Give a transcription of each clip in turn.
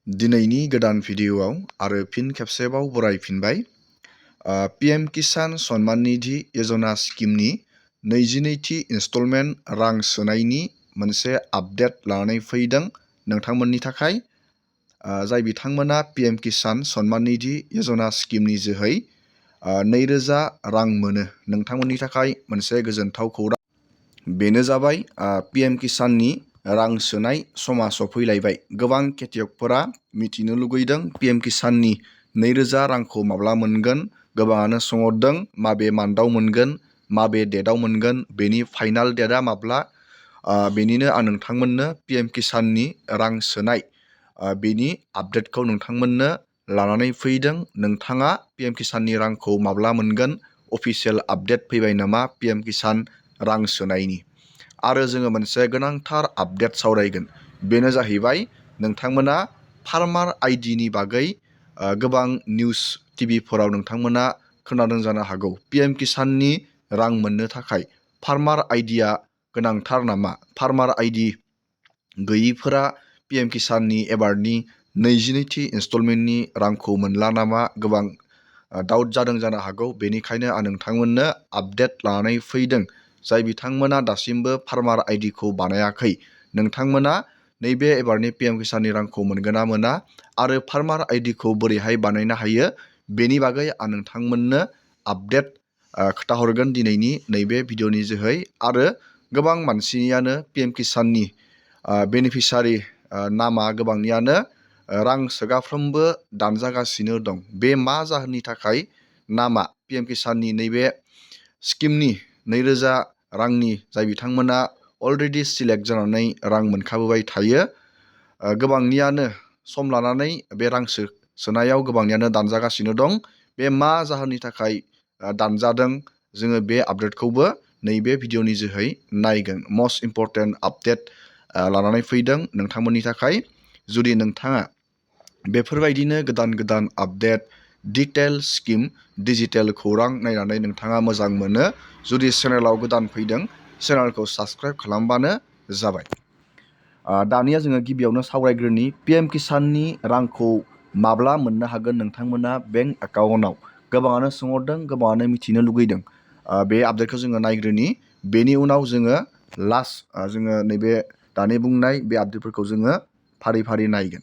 दिनैनि गोदान भिडिअआव आरो फिन खेबसेबाव बरायफिनबाय। पीएम किसान सन्मान निधि योजना स्किमनि 22थि इनस्टलमेन्ट रां सोनायनि मोनसे आपडेट लानानै फैदों नोंथांमोननि थाखाय। जाय बिथांमोना पीएम किसान सन्मान निधि योजना स्किमनि जोहै 2000 रां मोनो, नोंथांमोननि थाखाय मोनसे गोजोनथाव खौरां। बेनो जाबाय पीएम किसाननि रां सोनाय समा सफैलायबाय। गोबां खेथियकफोरा मिथिनो लुगैदों पीएम किसाननि 2000 रांखौ माब्ला मोनगोन। गोबाङानो सोंहरदों माबे मान्थआव मोनगोन, माबे डेटआव मोनगोन, बेनि फाइनाल डेटआ माब्ला। बेनिनो आं नोंथांमोननो पीएम किसाननि रां सोनाय बेनि आपडेटखौ नोंथांमोननो लानानै फैदों। नोंथाङा पीएम किसाननि रांखौ माब्ला मोनगोन? अफिसियेल आपडेट फैबाय नामा पीएम किसान रां सोनायनि? आरो जोङो मोनसे गोनांथार आपडेट सावरायगोन। बेनो जाहैबाय नोंथांमोना फार्मार आइडिनि बागै गोबां निउस टिभिफोराव नोंथांमोना खोनादों जानो हागौ। पीएम किसाननि रां मोननो थाखाय फार्मार आइडिया गोनांथार नामा? फार्मार आइडि गैयिफोरा पीएम किसाननि एबारनि 22थि इनस्टलमेन्टनि रांखौ मोनला नामा? गोबां डाउट जादों जानो हागौ। बेनिखायनो आं नोंथांमोननो आपडेट लानानै फैदों। जाय बिथांमोना दासिमबो फार्मार आइडिखौ बानायाखै, नोंथांमोना नैबे एबारनि पीएम किसाननि रांखौ मोनगोन ना मोना, आरो फार्मार आइडिखौ बोरैहाय बानायनो हायो, बेनि बागै आं नोंथांमोननो आपडेट खोन्थाहरगोन दिनैनि नैबे भिडिअनि जोहै। आरो गोबां मानसियानो पीएम किसाननि बेनिफिसारि नामा गोबांनियानो रां सोगाफ्रोमबो दानजागासिनो दं। बे मा जाहोननि थाखाय नामा पीएम किसाननि नैबे स्किमनि 2000 रांनि जाय बिथांमोना अलरेडि सिलेक्ट जानानै रां मोनखाबोबाय थायो, गोबांनियानो सम लानानै बे रां सोनायाव गोबांनियानो दानजागासिनो दं। बे मा जाहोननि थाखाय दानजादों, जोङो बे आपडेटखौबो नैबे भिडिअनि जोहै नायगोन। मस्ट इम्परटेन्ट आपडेट लानानै फैदों नोंथांमोननि थाखाय। जुदि नोंथाङा बेफोरबायदिनो गोदान गोदान आपडेट, डिटेल स्किम, डिजिटेल खौरां नायनानै नोंथाङा मोजां मोनो, जुदि चेनेलाव गोदान फैदों, चेनेलखौ साबस्क्राइब खालामबानो जाबाय। दानिया जोङो गिबियावनो सावरायग्रोनि पीएम किसाननि रांखौ माब्ला मोननो हागोन नोंथांमोना बेंक एकाउन्टआव। गोबाङानो सोंहरदों, गोबाङानो मिथिनो लुगैदों। बे आपडेटखौ जोङो नायग्रोनि। बेनि उनाव जोङो लास्ट जोङो नैबे दानि बुंनाय बे आपडेटफोरखौ जोङो फारि फारि नायगोन।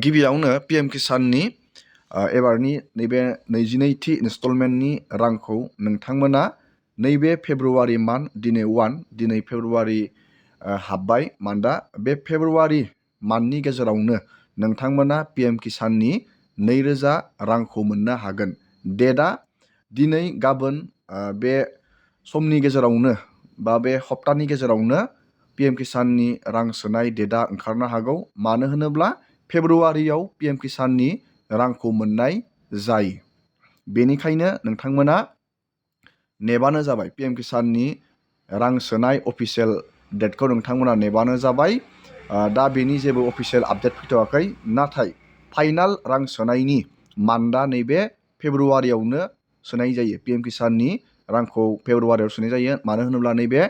गिबियावनो पीएम किसाननि एबारनि नैबे 22थि इनस्टलमेन्टनि रांखौ नोंथांमोना नैबे फेब्रुवारि मान्थ, दिनै फेब्रुवारि हाबबाय मान्थआ। बे फेब्रुवारि मान्थनि गेजेरावनो नोंथांमोना पीएम किसाननि 2000 रांखौ मोननो हागोन। डेटआ दिनै गाबोन बे समनि गेजेरावनो बा बे सप्तानि गेजेरावनो पीएम किसाननि रां सोनाय डेटआ ओंखारनो हागौ। मानो होनोब्ला फेब्रुवारियाव पीएम किसाननि रांखौ मोननाय जायो। बेनिखायनो नोंथांमोना नेबानो जाबाय। पीएम किसाननि रां सोनाय अफिसियेल डेटखौ नोंथांमोना नेबानो जाबाय। दा बेनि जेबो अफिसियेल आपडेट फैथ'वाखै, नाथाय फाइनाल रां सोनायनि मान्थआ नैबे फेब्रुवारियावनो सोनाय जायो। पीएम किसाननि रांखौ फेब्रुवारियाव सोनाय जायो। मानो होनोब्ला नैबे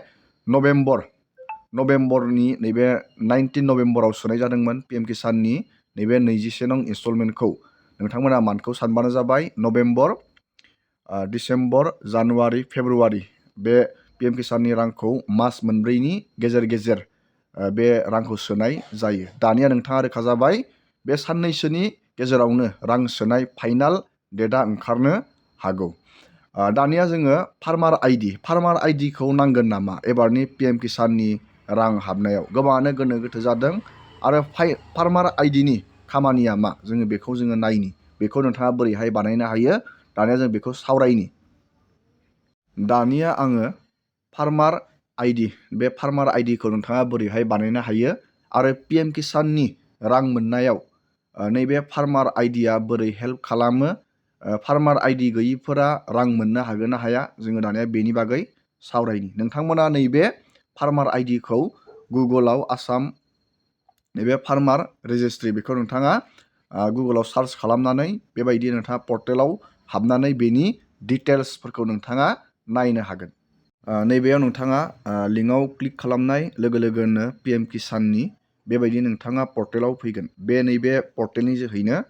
नभेम्बरनि नैबे 19 नभेम्बराव सोनाय जादोंमोन पीएम किसाननि नैबे 21 नं इनस्टलमेन्टखौ। नोंथांमोना मान्थखौ सानबानो जाबाय। नभेम्बर, डिसेम्बर, जानुवारि, फेब्रुवारि बे पीएम किसाननि रांखौ मास मोनब्रैनि गेजेर गेजेर बे रांखौ सोनाय जायो। दानिया नोंथाङा रोखा जाबाय। बे साननैसोनि गेजेरावनो रां सोनाय फाइनाल डेटआ ओंखारनो हागौ। दानिया जोङो फार्मार आइडिखौ नांगोन नामा एबारनि पीएम किसाननि रां हाबनायाव? गोबाङानो गोनो गोथो जादों। आरो फार्मार आइडिनि खामानिया मा, जोङो बेखौ नायनि। बेखौ नोंथाङा बोरैहाय बानायनो हायो, दानिया जों बेखौ सावरायनि। दानिया आङो फार्मार आइडि, बे फार्मार आइडिखौ नोंथाङा बोरैहाय बानायनो हायो आरो पीएम किसाननि रां मोननायाव नैबे फार्मार आइडिया बोरै हेल्प खालामो, फार्मार आइडि गैयिफोरा रां मोननो हागोन ना हाया, जोङो दानिया बेनि बागै सावरायनि। नोंथांमोना नैबे फार्मार आइडिखौ गुगोलाव आसाम नैबे फार्मार रेजिस्ट्रि, बेखौ नोंथाङा गुगोलाव सार्च खालामनानै बेबायदि नोंथाङा पर्टेलाव हाबनानै बेनि डिटेल्सफोरखौ नोंथाङा नायनो हागोन। नैबेयाव नोंथाङा लिंकआव क्लिक खालामनाय लोगो लोगोनो पीएम किसाननि बेबायदि नोंथाङा पर्टेलाव फैगोन। बे नैबे पर्टेलनि जोहैनो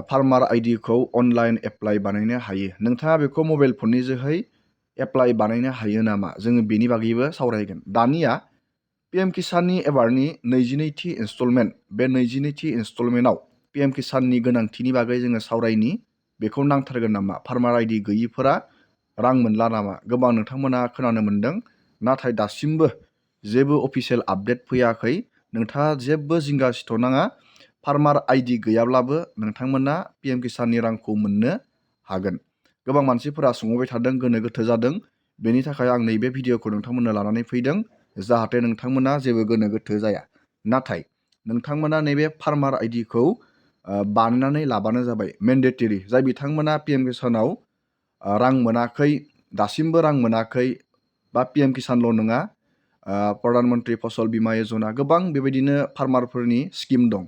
फार्मार आइडिखौ अनलाइन एप्लाइ बानायनो हायो। नोंथाङा बेखौ मबाइल फननि जोहै एप्लाइ बानायनो हायो नामा? जोङो बेनि बागैबो सावरायगोन। दानिया पिएम किसाननि एबारनि 22थि इनस्टलमेन्ट, बे 22थि इनस्टलमेन्टआव पिएम किसाननि गोनांथिनि बागै जोङो सावरायनि। बेखौ नांथारगोन नामा? फार्मार आइडि गैयिफोरा रां मोनला नामा? गोबां नोंथांमोना खोनानो मोन्दों, नाथाय दासिमबो जेबो अफिसियेल आपडेट फैयाखै। नोंथाङा जेबो जिंगा सिथ'नाङा। फार्मार आइडि गैयाब्लाबो नोंथांमोना पिएम किसाननि रांखौ मोननो हागोन। गोबां मानसिफोरा सोंबाय थादों, गोनो गोथो जादों। बेनि थाखाय आं नैबे भिडिअखौ नोंथांमोननो लानानै फैदों, जाहाथे नोंथांमोना जेबो गोनो गोथो जाया। नाथाय नोंथांमोना नैबे फार्मार आइडिखौ बानायनानै लाबानो जाबाय। मेन्डेटरि जाय बिथांमोना पिएम किसानाव रां मोनाखै, दासिमबो रां मोनाखै, बा पिएम किसानल' नङा, प्रधान मन्त्रि फसल बीमा यजना, गोबां बेबायदिनो फार्मारफोरनि स्किम दं।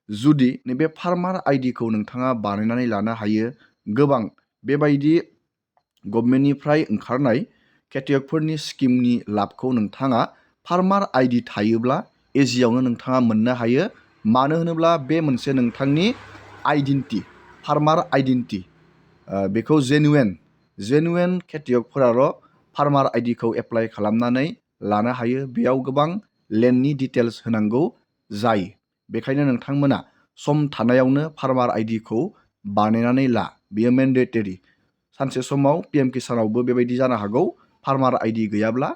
जुदि नैबे फार्मार आइडिखौ नोंथाङा बानायनानै लानो हायो, गोबां बेबायदि गभर्नमेन्टनिफ्राय ओंखारनाय खेथियकफोरनि स्किमनि लाबखौ नोंथाङा फार्मार आइडि थायोब्ला इजियावनो नोंथाङा मोननो हायो। मानो होनोब्ला बे मोनसे नोंथांनि आइडेन्टिटि, फार्मार आइडेन्टिटि। बेखौ जेनुवेन खेथियकफोराल' फार्मार आइडिखौ एप्लाइ खालामनानै लानो हायो। बेयाव गोबां लेन्डनि डिटेल्स होनांगौ जायो। बेखायनो नोंथांमोना सम थानायावनो फार्मार आइडिखौ बानायनानै ला। बेयो मेन्डेटरि। सानसे समाव पिएम किसानावबो बेबायदि जानो हागौ। फार्मार आइडि गैयाब्ला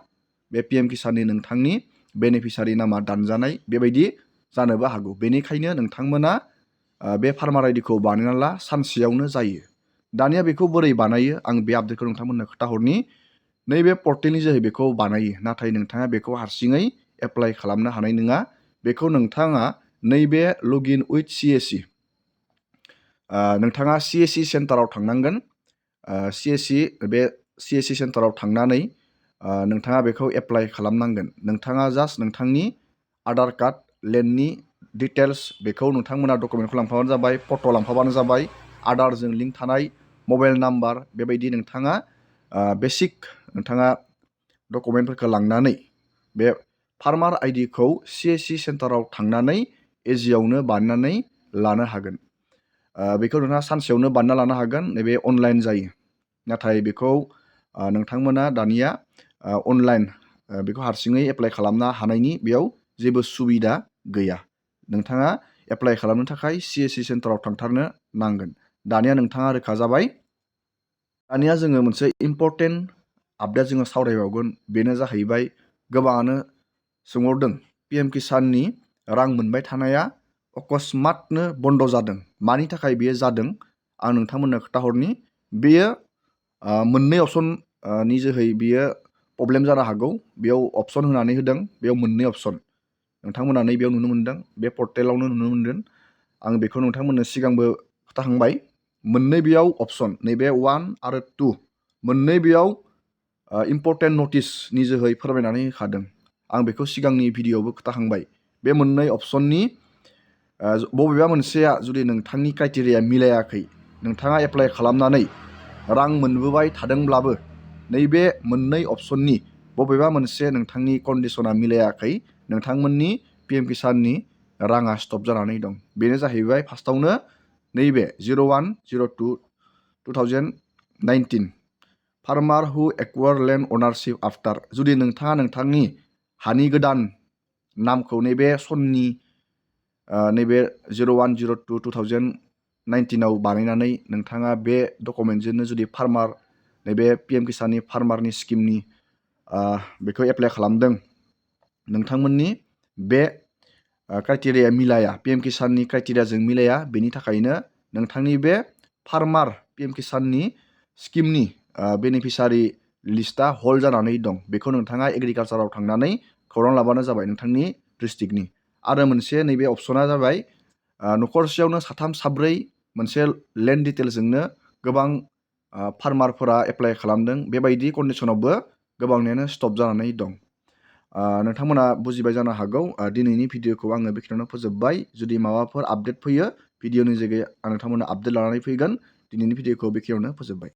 बे पिएम किसाननि नोंथांनि बेनिफिसारि नामा दानजानाय बेबायदि जानोबो हागौ। बेनिखायनो नोंथांमोना बे फार्मार आइडिखौ बानायना ला, सानसेयावनो जायो। दानिया बेखौ बोरै बानायो आं बे आपडेटखौ नोंथांमोननो खोन्थाहरनि। नैबे पर्टेलनि जोहै बेखौ बानायो, नाथाय नोंथाङा बेखौ हारसिङै एप्लाइ खालामनो हानाय नङा। बेखौ नोंथाङा नैबे लगइन उइथ सिएसि, नोंथाङा सिएसि सेन्टाराव थांनांगोन। बे सिएसि सेन्टाराव थांनानै नोंथाङा बेखौ एप्लाइ खालामनांगोन। नोंथाङा जास्ट नोंथांनि आधार कार्ड, लेन्डनि डिटेल्स, बेखौ नोंथांमोना डकुमेन्टखौ लांफाबानो जाबाय, फट' लांफाबानो जाबाय, आधारजों लिंक थानाय मबाइल नाम्बार, बेबायदि नोंथाङा बेसिक नोंथाङा डकुमेन्टफोरखौ लांनानै बे फार्मार आइडिखौ सिएसि सेन्टाराव थांनानै इजियावनो बानायनानै लानो हागोन। बेखौ नोंथाङा सानसेयावनो बानायना लानो हागोन। नैबे अनलाइन जायो। नाथाय बेखौ नोंथांमोना दानिया अनलाइन बेखौ हारसिङै एप्लाइ खालामनो हानायनि बेयाव जेबो सुबिदा गैया। नोंथाङा एप्लाइ खालामनो थाखाय सिएसि सेन्टाराव थांथारनो नांगोन। दानिया नोंथाङा रोखा जाबाय। दानिया जोङो मोनसे इम्पर्टेन्ट आपडेट जोङो सावरायबावगोन। बेनो जाहैबाय, गोबाङानो सोंहरदों पिएम किसाननि रां मोनबाय थानाया अकस्मातनो बन्द जादों। मानि थाखाय बेयो जादों आं नोंथांमोननो खोन्थाहरनि। बेयो मोननै अपसननि जोहै बियो प्रब्लेम जानो हागौ। बेयाव अपसन होनानै होदों। बेयाव मोननै अपसन नोंथांमोना नैबेयाव नुनो मोन्दों, बे पर्टेलावनो नुनो मोनगोन। आं बेखौ नोंथांमोननो सिगांबो खोन्थाखांबाय। मोननै बेयाव अपसन, नैबे 1 आरो 2 मोननै बेयाव इम्पर्टेन्ट नटिसनि जोहै फोरमायनानै होखादों। आं बेखौ सिगांनि भिडिअ'आवबो खोन्थाखांबाय। बे मोननै अपसननि बबेबा मोनसेया जुदि नोंथांनि क्राइटेरिया मिलायाखै, नोंथाङा एप्लाइ खालामनानै रां मोनबोबाय थादोंब्लाबो नैबे मोननै अपसननि बबेबा मोनसे नोंथांनि कन्डिसना मिलायाखै, नोंथांमोननि पिएम किसाननि राङा स्टप जानानै दं। बेनो जाहैबाय फार्स्टआवनो नैबे 01/02/2019 फार्मार हु एक्वायर लेन्ड अनारशिप आफ्टार। जुदि नोंथाङा नोंथांनि हानि गोदान नामखौ नैबे सननि नैबे 01/02/2019 बानायनानै नोंथाङा बे डकुमेन्टजोंनो जुदि फार्मार नैबे पिएम किसाननि फार्मारनि स्किमनि बेखौ एप्लाइ खालामदों, नोंथांमोननि बे क्राइटेरिया मिलाया, पिएम किसाननि क्राइटेरियाजों मिलाया। बेनि थाखायनो नोंथांनि बे फार्मार पिएम किसाननि स्किमनि बेनिफिसारि लिस्टआ हल्ड जानानै दं। बेखौ नोंथाङा एग्रिकालसाराव थांनानै खौरां लाबानो जाबाय, नोंथांनि डिस्ट्रिक्टनि। आरो मोनसे नैबे अपसना जाबाय, न'खरसेयावनो साथाम साब्रै मोनसे लेन्ड डिटेल्सजोंनो गोबां फार्मारफोरा एप्लाइ खालामदों। बेबायदि कन्डिसनावबो गोबांनियानो स्टप जानानै दं। नोंथांमोना बुजिबाय जानो हागौ। दिनैनि भिडिअखौ आङो बेखिनियावनो फोजोबबाय। जुदि माबाफोर आपडेट फैयो, भिडिअनि जायगायाव आं नोंथांमोननो आपडेट लानानै फैगोन। दिनैनि भिडिअखौ बेखिनियावनो फोजोबबाय।